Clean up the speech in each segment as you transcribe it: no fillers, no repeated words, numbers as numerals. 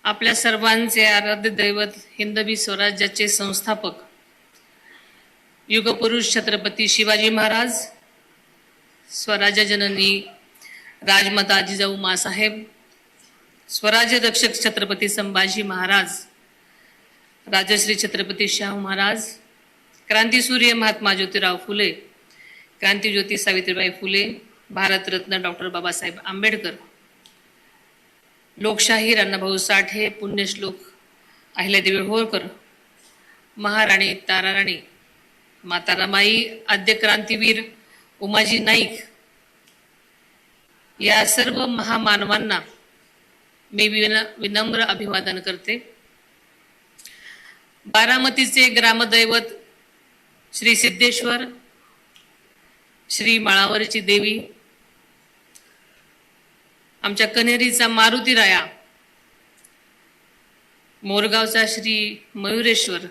आपल्या सर्वांचे आराध्य दैवत हिंदवी स्वराज्याचे संस्थापक युगपुरुष छत्रपती शिवाजी महाराज, स्वराज्य जननी राजमाता जिजाऊ माँसाहेब, स्वराज्य रक्षक छत्रपती संभाजी महाराज, राजश्री छत्रपती शाहू महाराज, क्रांतीसूर्य महात्मा ज्योतिराव फुले, क्रांतीज्योती सावित्रीबाई फुले, भारतरत्न डॉक्टर बाबासाहेब आंबेडकर, लोकशाहीर अण्णाभाऊ साठे, पुण्यश्लोक अहिल्यादेवी होळकर, महाराणी ताराराणी, माता रमाई, आद्य क्रांतीवीर उमाजी नाईक, या सर्व महामानवांना मी विनम्र अभिवादन करते. बारामतीचे ग्रामदैवत श्री सिद्धेश्वर, श्री माळावरची देवी, आमच्या कन्हेरीचा मारुती राया, मोरगावचा श्री मयुरेश्वर,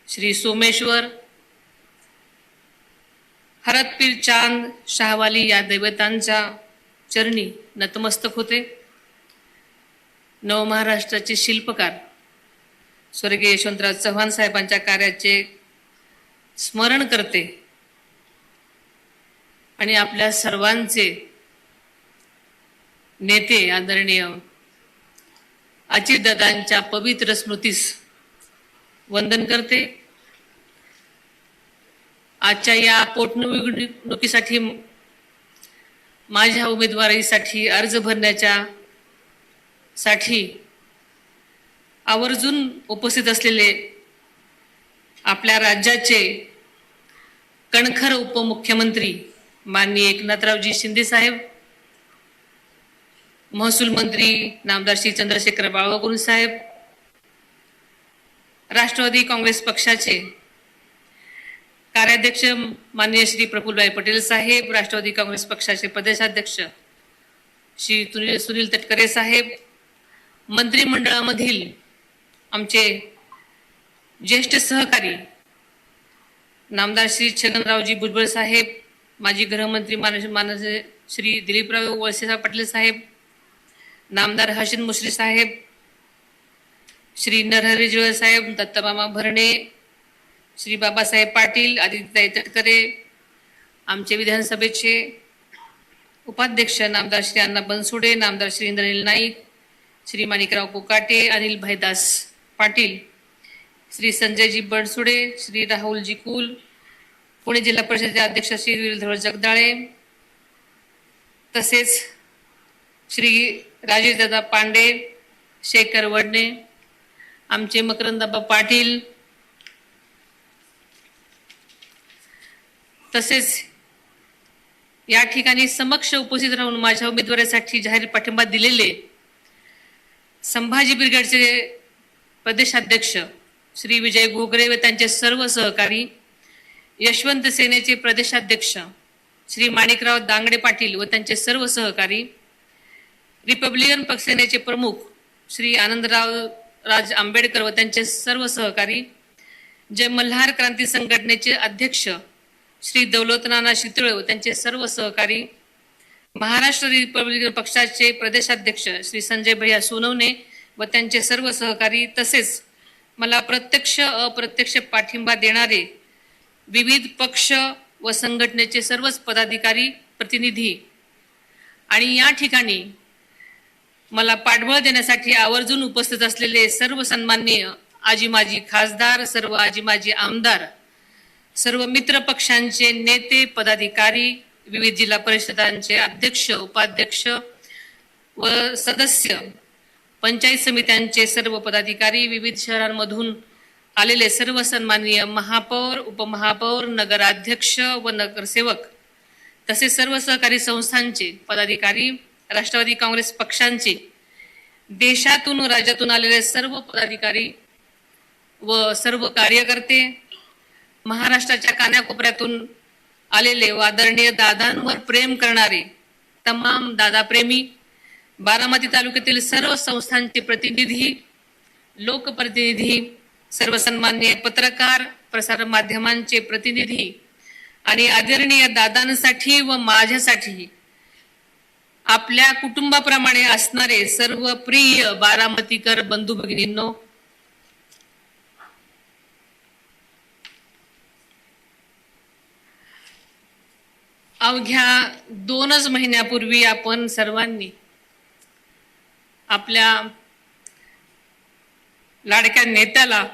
श्री सोमेश्वर, हरतपीर चांद शाहवाली या दैवतांच्या चरणी नतमस्तक होते. नवमहाराष्ट्राचे शिल्पकार स्वर्गीय यशवंतराव चव्हाण साहेबांच्या कार्याचे स्मरण करते आणि आपल्या सर्वांचे नेते आदरणीय अजितदादांच्या पवित्र स्मृतीस वंदन करते. आजच्या या पोटनिवडणुकीसाठी माझ्या उमेदवारीसाठी अर्ज भरण्याच्या साठी आवर्जून उपस्थित असलेले आपल्या राज्याचे कणखर उपमुख्यमंत्री माननीय एकनाथरावजी शिंदे साहेब, महसूल मंत्री नामदार श्री चंद्रशेखर बावनकुळे साहेब, राष्ट्रवादी काँग्रेस पक्षाचे कार्याध्यक्ष माननीय श्री प्रफुल्लभाई पटेल साहेब, राष्ट्रवादी काँग्रेस पक्षाचे प्रदेशाध्यक्ष श्री सुनील तटकरे साहेब, मंत्रिमंडळामधील आमचे ज्येष्ठ सहकारी नामदार श्री छगनरावजी भुजबळ साहेब, माजी गृहमंत्री माननीय श्री दिलीपराव वळसे पाटील साहेब, नामदार हसन मुश्रीफ साहेब, श्री नरहरी झिरवळ साहेब, दत्तमामा भरणे, श्री बाबासाहेब पाटील, आदित्यताई तटकरे, आमचे विधानसभेचे उपाध्यक्ष नामदार श्री अण्णा बनसोडे, नामदार श्री इंद्रनील नाईक, श्री माणिकराव कोकाटे, अनिल भाईदास पाटील, श्री संजयजी बनसोडे, श्री राहुलजी कुल, पुणे जिल्हा परिषदेचे अध्यक्ष श्री विरधर जगदाळे, तसेच श्री राजेशदादा पांडे, शेखर वडणे, आमचे मकरंदाबा पाटील, तसेच या ठिकाणी समक्ष उपस्थित राहून माझ्या उमेदवारीसाठी जाहीर पाठिंबा दिलेले संभाजी ब्रिगेडचे प्रदेशाध्यक्ष श्री विजय घोगरे व त्यांचे सर्व सहकारी, यशवंत सेनेचे प्रदेशाध्यक्ष श्री माणिकराव दांगडे पाटील व त्यांचे सर्व सहकारी, रिपब्लिकन पक्षसेनेचे प्रमुख श्री आनंदराव राज आंबेडकर व त्यांचे सर्व सहकारी, जय मल्हार क्रांती संघटनेचे अध्यक्ष श्री दौलतनाना शितळे व त्यांचे सर्व सहकारी, महाराष्ट्र रिपब्लिकन पक्षाचे प्रदेशाध्यक्ष श्री संजय भैया सोनवणे व त्यांचे सर्व सहकारी, तसेच मला प्रत्यक्ष अप्रत्यक्ष पाठिंबा देणारे विविध पक्ष व संघटनेचे सर्वच पदाधिकारी प्रतिनिधी आणि या ठिकाणी मला पाठबळ देण्यासाठी आवर्जून उपस्थित असलेले सर्व सन्माननीय आजी माजी खासदार, सर्व आजी माजी आमदार, सर्व मित्र पक्षांचे नेते पदाधिकारी, विविध जिल्हा परिषदांचे अध्यक्ष उपाध्यक्ष व सदस्य, पंचायत समित्यांचे सर्व पदाधिकारी, विविध शहरांमधून आलेले सर्व सन्माननीय महापौर, उपमहापौर, नगराध्यक्ष व नगरसेवक, तसेच सर्व सहकारी संस्थांचे पदाधिकारी, राष्ट्रवादी काँग्रेस पक्षांचे देशातून राज्यातून आलेले सर्व पदाधिकारी व सर्व कार्यकर्ते, महाराष्ट्राच्या कानाकोपऱ्यातून आलेले व आदरणीय दादांवर प्रेम करणारे तमाम दादाप्रेमी, बारामती तालुक्यातील सर्व संस्थांचे प्रतिनिधी, लोकप्रतिनिधी, सर्व सन्माननीय पत्रकार, प्रसार माध्यमांचे प्रतिनिधी आणि आदरणीय दादांसाठी व माझ्यासाठी आपल्या कुटुंबाप्रमाणे असणारे सर्व प्रिय बारामतीकर बंधू भगिनींनो, अवघ्या 2च महिन्यापूर्वी आपण सर्वांनी आपल्या लाडक्या नेत्याला,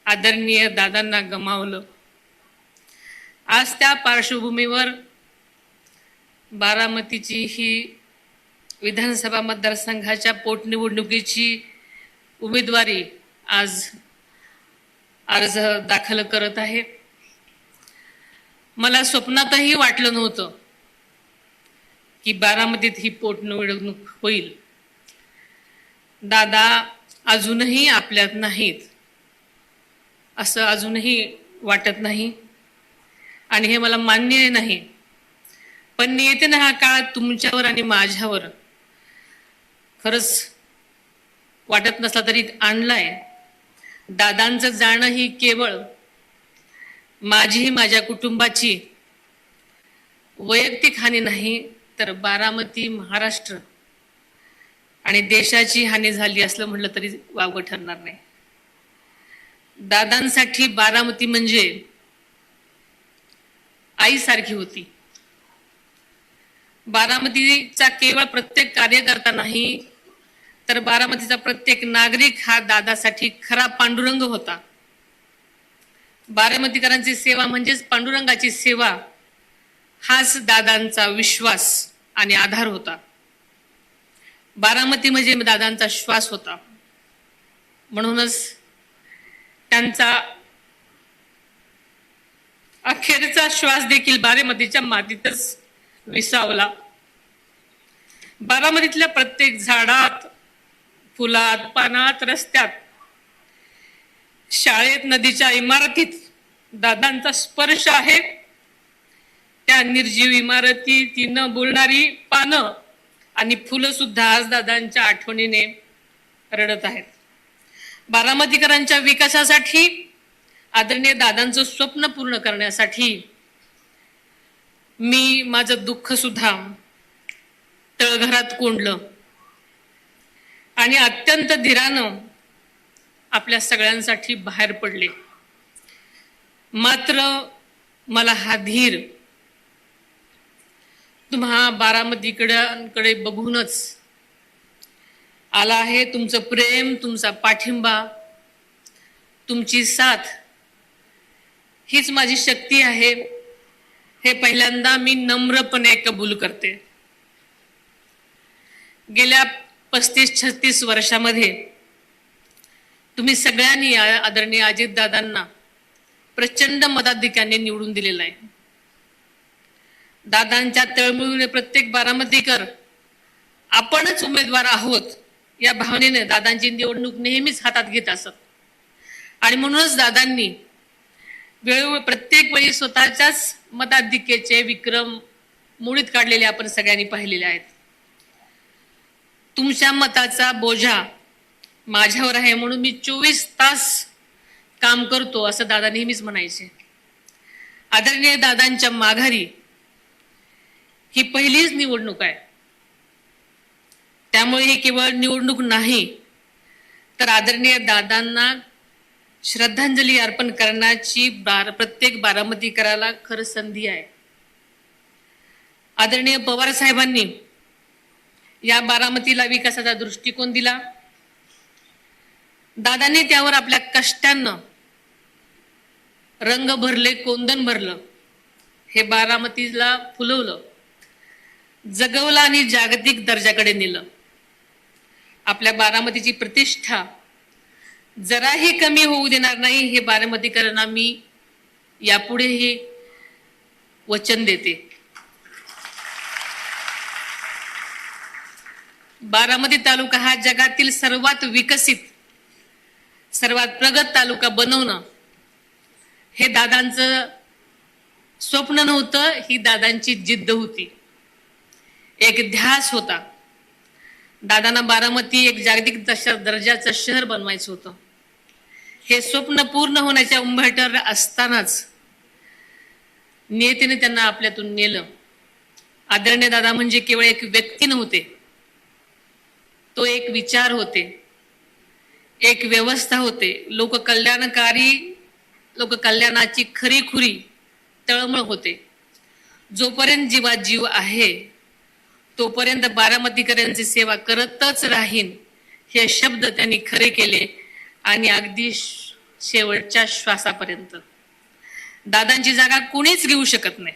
आदरणीय दादांना गमावलं. आज त्या पार्श्वभूमीवर बारामतीची ही विधानसभा मतदारसंघाच्या पोटनिवडणुकीची उमेदवारी आज अर्ज दाखल करत आहे. मला स्वप्नातही वाटलं नव्हतं की बारामतीत ही पोटनिवडणूक होईल. दादा अजूनही आपल्यात नाहीत असं अजूनही वाटत नाही आणि हे मला मान्य नाही. पण नियतीने हा काळ तुमच्यावर आणि माझ्यावर खरंच वाटत नसला तरी आणलाय. दादांचं जाणं ही केवळ माझी, माझ्या कुटुंबाची वैयक्तिक हानी नाही, तर बारामती, महाराष्ट्र आणि देशाची हानी झाली असलं म्हटलं तरी वावगं ठरणार नाही. दादांसाठी बारामती म्हणजे आईसारखी होती. बारामतीचा केवळ प्रत्येक कार्यकर्ता नाही, तर बारामतीचा प्रत्येक नागरिक हा दादासाठी खरा पांडुरंग होता. बारामतीकरांची सेवा म्हणजेच पांडुरंगाची सेवा, हाच दादांचा विश्वास आणि आधार होता. बारामती म्हणजे दादांचा श्वास होता. म्हणूनच त्यांचा अखेरचा श्वास देखील बारामतीच्या मातीतच विसावला. बारामतीतल्या प्रत्येक झाडात, फुलात, पानात, रस्त्यात, शाळेत, नदीच्या इमारतीत दादांचा स्पर्श आहे. त्या निर्जीव इमारती, ती न बोलणारी पानं आणि फुलं सुद्धा आज दादांच्या आठवणीने रडत आहेत. बारामतीकरांच्या विकासासाठी, आदरणीय दादांचं स्वप्न पूर्ण करण्यासाठी मी माझं दुःख सुद्धा तळघरात कोंडलं आणि अत्यंत धीरानं आपल्या सगळ्यांसाठी बाहेर पडले. मात्र मला हा धीर तुम्हा बारामतीकडे बघूनच आला आहे. तुमचं प्रेम, तुमचा पाठिंबा, तुमची साथ हीच माझी शक्ती आहे, हे पहिल्यांदा मी नम्रपणे कबूल करते. गेल्या 35-36 वर्षामध्ये तुम्ही सगळ्यांनी आदरणीय अजितदादांना प्रचंड मताधिक्याने निवडून दिलेला आहे. दादांच्या तळमळीने प्रत्येक बारामतीकर आपणच उमेदवार आहोत या भावनेने दादांची निवडणूक नेहमीच हातात घेत असत. आणि म्हणूनच दादांनी वेळोवेळी प्रत्येक वेळी स्वतःच्याच मताधिक्याचे विक्रम मोडीत काढलेले आपण सगळ्यांनी पाहिलेले आहेत. तुमच्या मताचा बोजा माझ्यावर आहे म्हणून मी 24 तास काम करतो असं दादा नेहमीच म्हणायचे. आदरणीय दादांच्या माघारी ही पहिलीच निवडणूक आहे. त्यामुळे ही केवळ निवडणूक नाही, तर आदरणीय दादांना श्रद्धांजली अर्पण करण्याची प्रत्येक बारामतीकराला खरं संधी आहे. आदरणीय पवार साहेबांनी या बारामतीला विकासाचा दृष्टिकोन दिला. दादांनी त्यावर आपल्या कष्टानं रंग भरले, कोंदण भरलं. हे बारामतीला फुलवलं, जगवलं आणि जागतिक दर्जाकडे नेलं. आपल्या बारामतीची प्रतिष्ठा जराही कमी होऊ देणार नाही, हे बारामतीकरांना मी यापुढेही वचन देते. बारामती तालुका हा जगातील सर्वात विकसित, सर्वात प्रगत तालुका बनवणं हे दादांचं स्वप्न नव्हतं, ही दादांची जिद्द होती, एक ध्यास होता. दादांना बारामती एक जागतिक दर्जाचं शहर बनवायचं होतं. हे स्वप्न पूर्ण होण्याच्या उंबरठ्यावर असतानाच नियतीने त्यांना आपल्यातून नेलं. आदरणीय दादा म्हणजे केवळ एक व्यक्ती नव्हते, तो एक विचार होते, एक व्यवस्था होते, लोककल्याणाची खरीखुरी तळमळ होते. जोपर्यंत जीवात जीव आहे तोपर्यंत बारामतीकरांची सेवा करतच राहीन हे शब्द त्यांनी खरे केले आणि अगदी शेवटच्या श्वासापर्यंत. दादांची जागा कुणीच घेऊ शकत नाही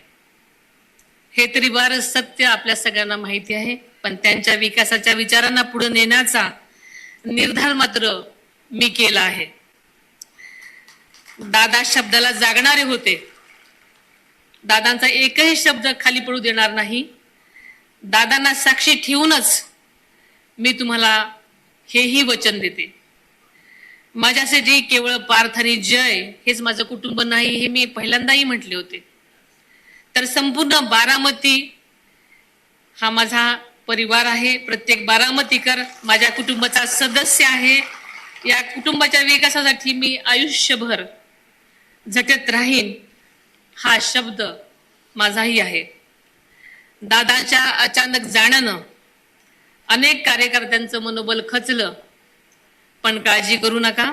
हे तरी बार सत्य आपल्या सगळ्यांना माहिती आहे. पण त्यांच्या विकासाच्या विचारांना पुढे नेण्याचा निर्धार मात्र मी केला आहे. दादा शब्दाला जागणारे होते. दादांचा एकही शब्द खाली पडू देणार नाही. दादांना साक्षी ठेवूनच मी तुम्हाला हेही वचन देते. माझ्यासाठी केवळ पार्थ आणि जय हेच माझं कुटुंब नाही हे मी पहिल्यांदाही म्हटले होते, तर संपूर्ण बारामती हा माझा परिवार आहे. प्रत्येक बारामतीकर माझ्या कुटुंबाचा सदस्य आहे. या कुटुंबाच्या विकासासाठी मी आयुष्यभर झटत राहीन हा शब्द माझाही आहे. दादाच्या अचानक जाण्यानं अनेक कार्यकर्त्यांचं मनोबल खचलं, पण काळजी करू नका,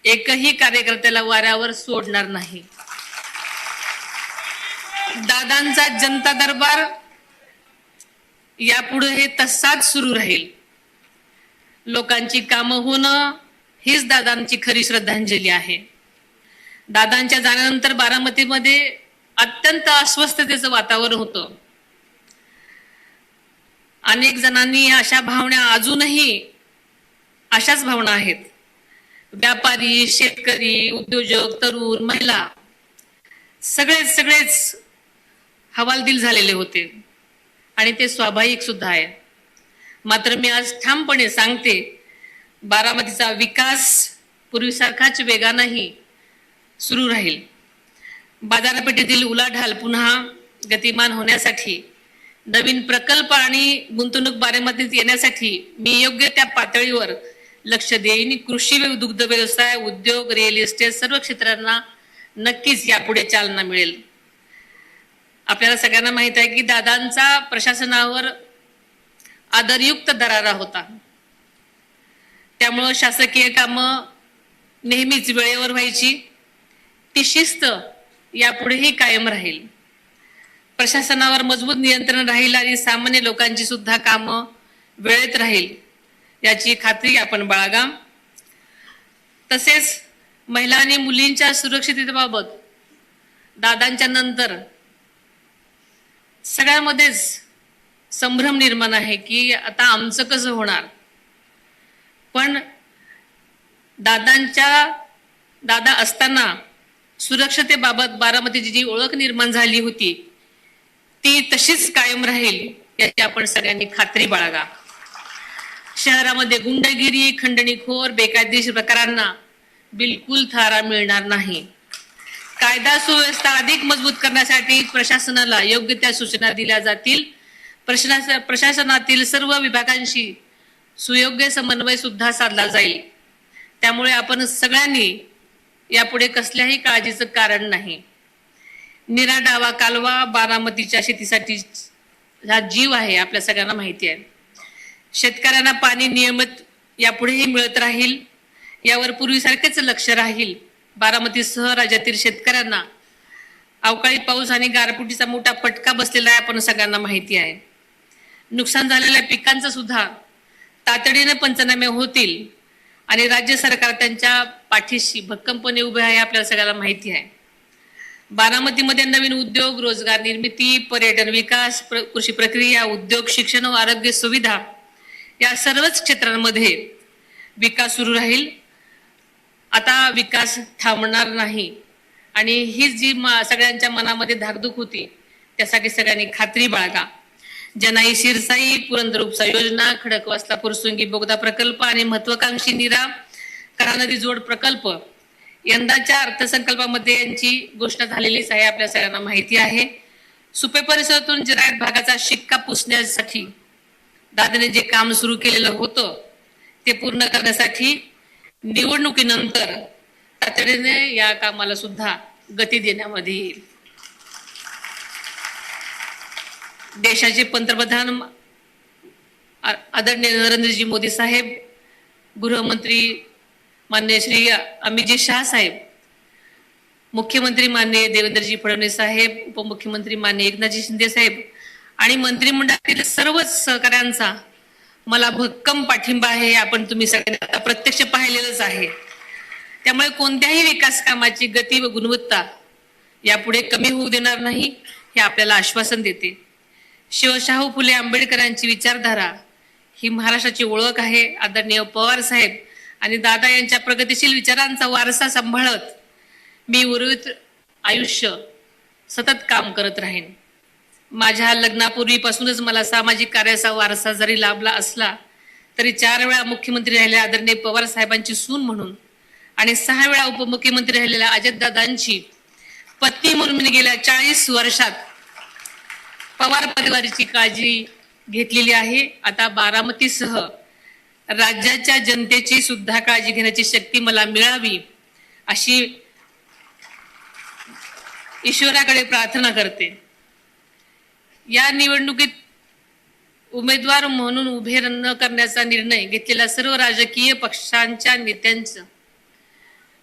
एकही कार्यकर्त्याला वाऱ्यावर सोडणार नाही. दादांचा जनता दरबार यापुढे हे तसाच सुरू राहील. लोकांची कामं होणं हीच दादांची खरी श्रद्धांजली आहे. दादांच्या जाण्यानंतर बारामतीमध्ये अत्यंत अस्वस्थतेचं वातावरण होतं. अनेक जणांनी अशा भावना, अजूनही अशाच भावना आहेत. व्यापारी, शेतकरी, उद्योजक, तरुण, महिला सगळेच हवालदिल झालेले होते आणि ते स्वाभाविक सुद्धा आहे. मात्र मी आज ठामपणे सांगते, बारामतीचा विकास पूर्वीसारखाच वेगानेही सुरू राहील. बाजारपेठेतील उलाढाल पुन्हा गतिमान होण्यासाठी, नवीन प्रकल्प आणि गुंतवणूक बारामतीत येण्यासाठी मी योग्य त्या पातळीवर लक्ष देईन. कृषी, दुग्ध व्यवसाय, उद्योग, रिअल इस्टेट सर्व क्षेत्रांना नक्कीच यापुढे चालना मिळेल. आपल्याला सगळ्यांना माहित आहे की दादांचा प्रशासनावर आदरयुक्त दरारा होता. त्यामुळं शासकीय कामं नेहमीच वेळेवर व्हायची. ती शिस्त यापुढेही कायम राहील. प्रशासनावर मजबूत नियंत्रण राहील आणि सामान्य लोकांची सुद्धा कामं वेळेत राहील याची खात्री आपण बाळगा. तसेच महिला आणि मुलींच्या सुरक्षिततेबाबत दादांच्या नंतर सगळ्यामध्येच संभ्रम निर्माण आहे की आता आमचं कसं होणार. पण दादा असताना सुरक्षतेबाबत बारामतीची जी ओळख निर्माण झाली होती ती तशीच कायम राहील याची आपण सगळ्यांनी खात्री बाळगा. शहरामध्ये गुंडगिरी, खंडणीखोर, बेकायदेशीर प्रकारांना बिलकुल थारा मिळणार नाही. कायदा सुव्यवस्था अधिक मजबूत करण्यासाठी प्रशासनाला योग्य त्या सूचना दिल्या जातील. प्रशासनातील सर्व विभागांशी सुयोग्य समन्वय सुद्धा साधला जाईल. त्यामुळे आपण सगळ्यांनी यापुढे कसल्याही काळजीचं कारण नाही. निरा डावा कालवा बारामतीच्या शेतीसाठी हा जीव आहे, आपल्या सगळ्यांना माहिती आहे. शेतकऱ्यांना पाणी नियमित यापुढेही मिळत राहील यावर पूर्वीसारखेच लक्ष राहील. बारामतीसह राज्यातील शेतकऱ्यांना अवकाळी पाऊस आणि गारपिटीचा मोठा फटका बसलेला आहे, आपण सगळ्यांना माहिती आहे. नुकसान झालेल्या पिकांचं सुद्धा तातडीने पंचनामे होतील आणि राज्य सरकार त्यांच्या पाठीशी भक्कमपणे उभे आहे, आपल्याला सगळ्यांना माहिती आहे. बारामतीमध्ये नवीन उद्योग, रोजगार निर्मिती, पर्यटन विकास, कृषी प्रक्रिया, उद्योग, शिक्षण व आरोग्य सुविधा या सर्वच क्षेत्रांमध्ये विकास सुरू राहील. आता विकास थांबणार नाही आणि ही जी सगळ्यांच्या मनामध्ये धाकधूक होती त्यासाठी सगळ्यांनी खात्री बाळगा. जनाई शिरसाई, पुरंदर उपसा योजना, खडकवासला फुरसुंगी बोगदा प्रकल्प आणि महत्वाकांक्षी नीरा करा नदी जोड प्रकल्प यंदाच्या अर्थसंकल्पामध्ये यांची घोषणा झालेलीच आहे, आपल्या सगळ्यांना माहिती आहे. सुपे परिसरातून जिरायत भागाचा शिक्का पुसण्यासाठी दादाने जे काम सुरू केलेलं होतं ते पूर्ण करण्यासाठी निवडणुकीनंतर तातडीने या कामाला सुद्धा गती देण्यामध्ये येईल. देशाचे पंतप्रधान आदरणीय नरेंद्रजी मोदी साहेब, गृहमंत्री माननीय श्री अमितजी शाह साहेब, मुख्यमंत्री माननीय देवेंद्रजी फडणवीस साहेब, उपमुख्यमंत्री माननीय एकनाथजी शिंदे साहेब आणि मंत्रिमंडळातील सर्वच सहकाऱ्यांचा मला भक्कम पाठिंबा आहे. आपण तुम्ही सगळ्यांनी आता प्रत्यक्ष पाहिलेलंच आहे. त्यामुळे कोणत्याही विकास कामाची गती व गुणवत्ता यापुढे कमी होऊ देणार नाही हे आपल्याला आश्वासन देते. शिवशाहू फुले आंबेडकरांची विचारधारा ही महाराष्ट्राची ओळख आहे. आदरणीय पवार साहेब आणि दादा यांच्या प्रगतिशील विचारांचा वारसा सांभाळत मी उर्वरित आयुष्य सतत काम करत राहीन. माझ्या लग्नापूर्वीपासूनच मला सामाजिक कार्याचा वारसा जरी लाभला असला तरी 4 वेळा मुख्यमंत्री राहिलेल्या आदरणीय पवार साहेबांची सून म्हणून आणि 6 वेळा उपमुख्यमंत्री राहिलेल्या अजितदादांची पत्नी म्हणून मी गेल्या 40 वर्षात पवार परिवाराची काळजी घेतलेली आहे. आता बारामतीसह राज्याच्या जनतेची सुद्धा काळजी घेण्याची शक्ती मला मिळावी अशी ईश्वराकडे प्रार्थना करते. या निवडणुकीत उमेदवार म्हणून उभे न करण्याचा निर्णय घेतलेल्या सर्व राजकीय पक्षांच्या नेत्यांचं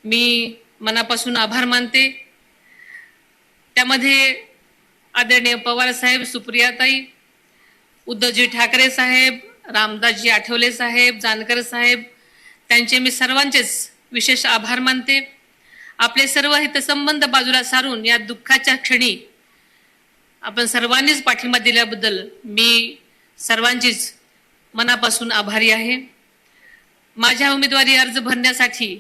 मी मनापासून आभार मानते. त्यामध्ये आदरणीय पवार साहेब, सुप्रियाताई, उद्धवजी ठाकरे साहेब, रामदासजी आठवले साहेब, जानकर साहेब, त्यांचे मी सर्वांचेच विशेष आभार मानते. आपले सर्व हितसंबंध बाजूला सारून या दुःखाच्या क्षणी आपण सर्वांनीच पाठिंबा दिल्याबद्दल मी सर्वांचीच मनापासून आभारी आहे. माझ्या उमेदवारी अर्ज भरण्यासाठी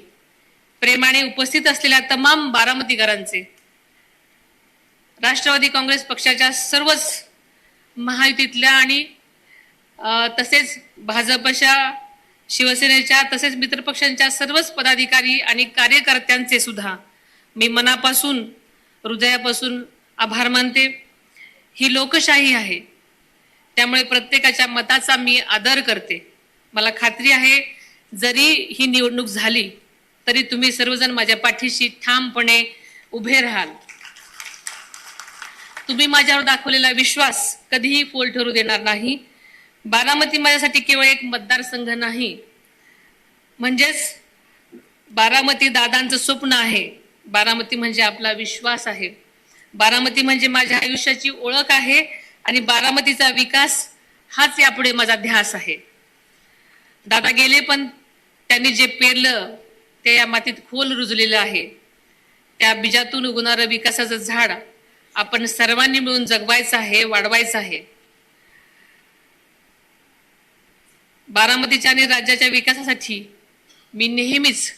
प्रेमाने उपस्थित असलेल्या तमाम बारामतीकरांचे, राष्ट्रवादी काँग्रेस पक्षाच्या सर्वच महायुतीतल्या आणि तसेच भाजपच्या, शिवसेनेच्या तसेच मित्रपक्षांच्या सर्वच पदाधिकारी आणि कार्यकर्त्यांचे सुद्धा मी मनापासून, हृदयापासून आभार मानते. ही लोकशाही आहे, त्यामुळे प्रत्येकाच्या मताचा मी आदर करते. मला खात्री आहे जरी ही निवडणूक झाली तरी तुम्ही सर्वजण माझ्या पाठीशी ठामपणे उभे राहाल. तुम्ही माझ्यावर दाखवलेला विश्वास कधीही फोल ठरू देणार नाही. बारामती माझ्यासाठी केवळ एक मतदारसंघ नाही, म्हणजेच बारामती दादांचं स्वप्न आहे. बारामती म्हणजे आपला विश्वास आहे. बारामती म्हणजे माझ्या आयुष्याची ओळख आहे आणि बारामतीचा विकास हाच यापुढे माझा ध्यास आहे. दादा गेले पण त्यांनी जे पेरलं ते या मातीत खोल रुजलेलं आहे. त्या बीजातून उगवणारं विकासाचं झाड आपण सर्वांनी मिळून जगवायचं आहे, वाढवायचं आहे. बारामतीच्या आणि राज्याच्या विकासासाठी मी नेहमीच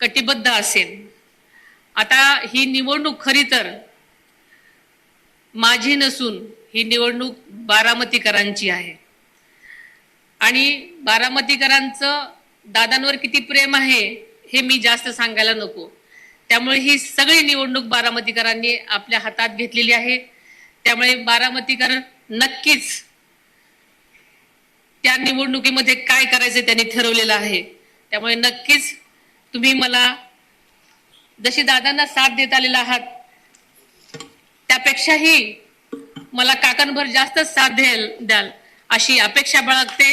कटिबद्ध असेन. आता ही निवडणूक खरी तर माझी नसून ही निवडणूक बारामतीकरांची आहे आणि बारामतीकरांचं दादांवर किती प्रेम आहे हे मी जास्त सांगायला नको. त्यामुळे ही सगळी निवडणूक बारामतीकरांनी आपल्या हातात घेतलेली आहे. त्यामुळे बारामतीकर नक्कीच त्या निवडणुकीमध्ये काय करायचं त्यांनी ठरवलेलं आहे. त्यामुळे नक्कीच तुम्ही मला जशी दादांना साथ देत आलेला आहात त्यापेक्षाही मला काकांभर जास्त साथ द्याल अशी अपेक्षा बाळगते.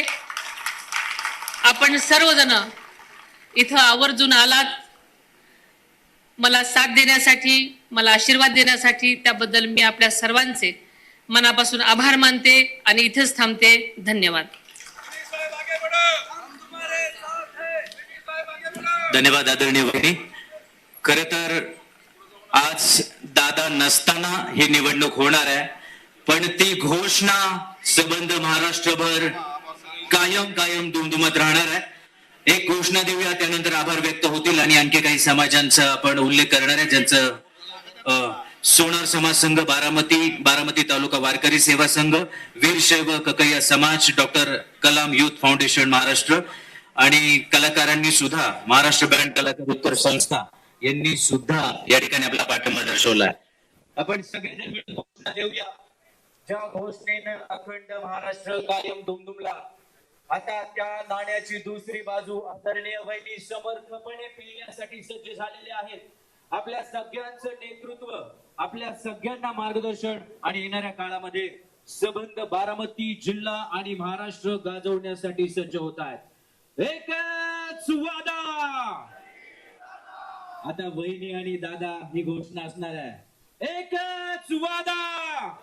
आपण सर्वजण इथं आवर्जून आलात मला साथ देण्यासाठी, मला आशीर्वाद देण्यासाठी. त्याबद्दल मी आपल्या सर्वांचे मनापासून आभार मानते आणि इथेच थांबते. धन्यवाद. धन्यवाद आदरणीय वहिनी. खर तर आज दादा नसताना ही निवडणूक होणार आहे, पण ती घोषणा संबंध महाराष्ट्रभर कायम दुमदुमत राहणार आहे. एक घोषणा देऊया, त्यानंतर आभार व्यक्त होतील आणि आणखी काही समाजांचा आपण उल्लेख करणार आहे ज्यांचं सोनार समाज संघ बारामती तालुका वारकरी सेवा संघ, वीरशैव ककय्या समाज, doctor Kalam youth foundation Maharashtra आणि कलाकारांनी सुद्धा महाराष्ट्र बँड कलाकार उत्तर संस्था यांनी सुद्धा या ठिकाणी आपला पाठिंबा दर्शवलाय. आपण सगळेजण मिळून घोषणा देऊया. ज्या घोषणेनं अखंड महाराष्ट्र कायम दुमदुमला, आता त्या नाण्याची दुसरी बाजू आदरणीय वहिनी समर्थपणे पेलण्यासाठी सज्ज झालेले आहेत. आपल्या सगळ्यांचं नेतृत्व, आपल्या सगळ्यांना मार्गदर्शन आणि येणाऱ्या काळामध्ये संबंध बारामती जिल्हा आणि महाराष्ट्र गाजवण्यासाठी सज्ज होत आहेत. एकच वादा. आता वहिनी आणि दादा ही घोषणा असणार आहे. एकच वादा.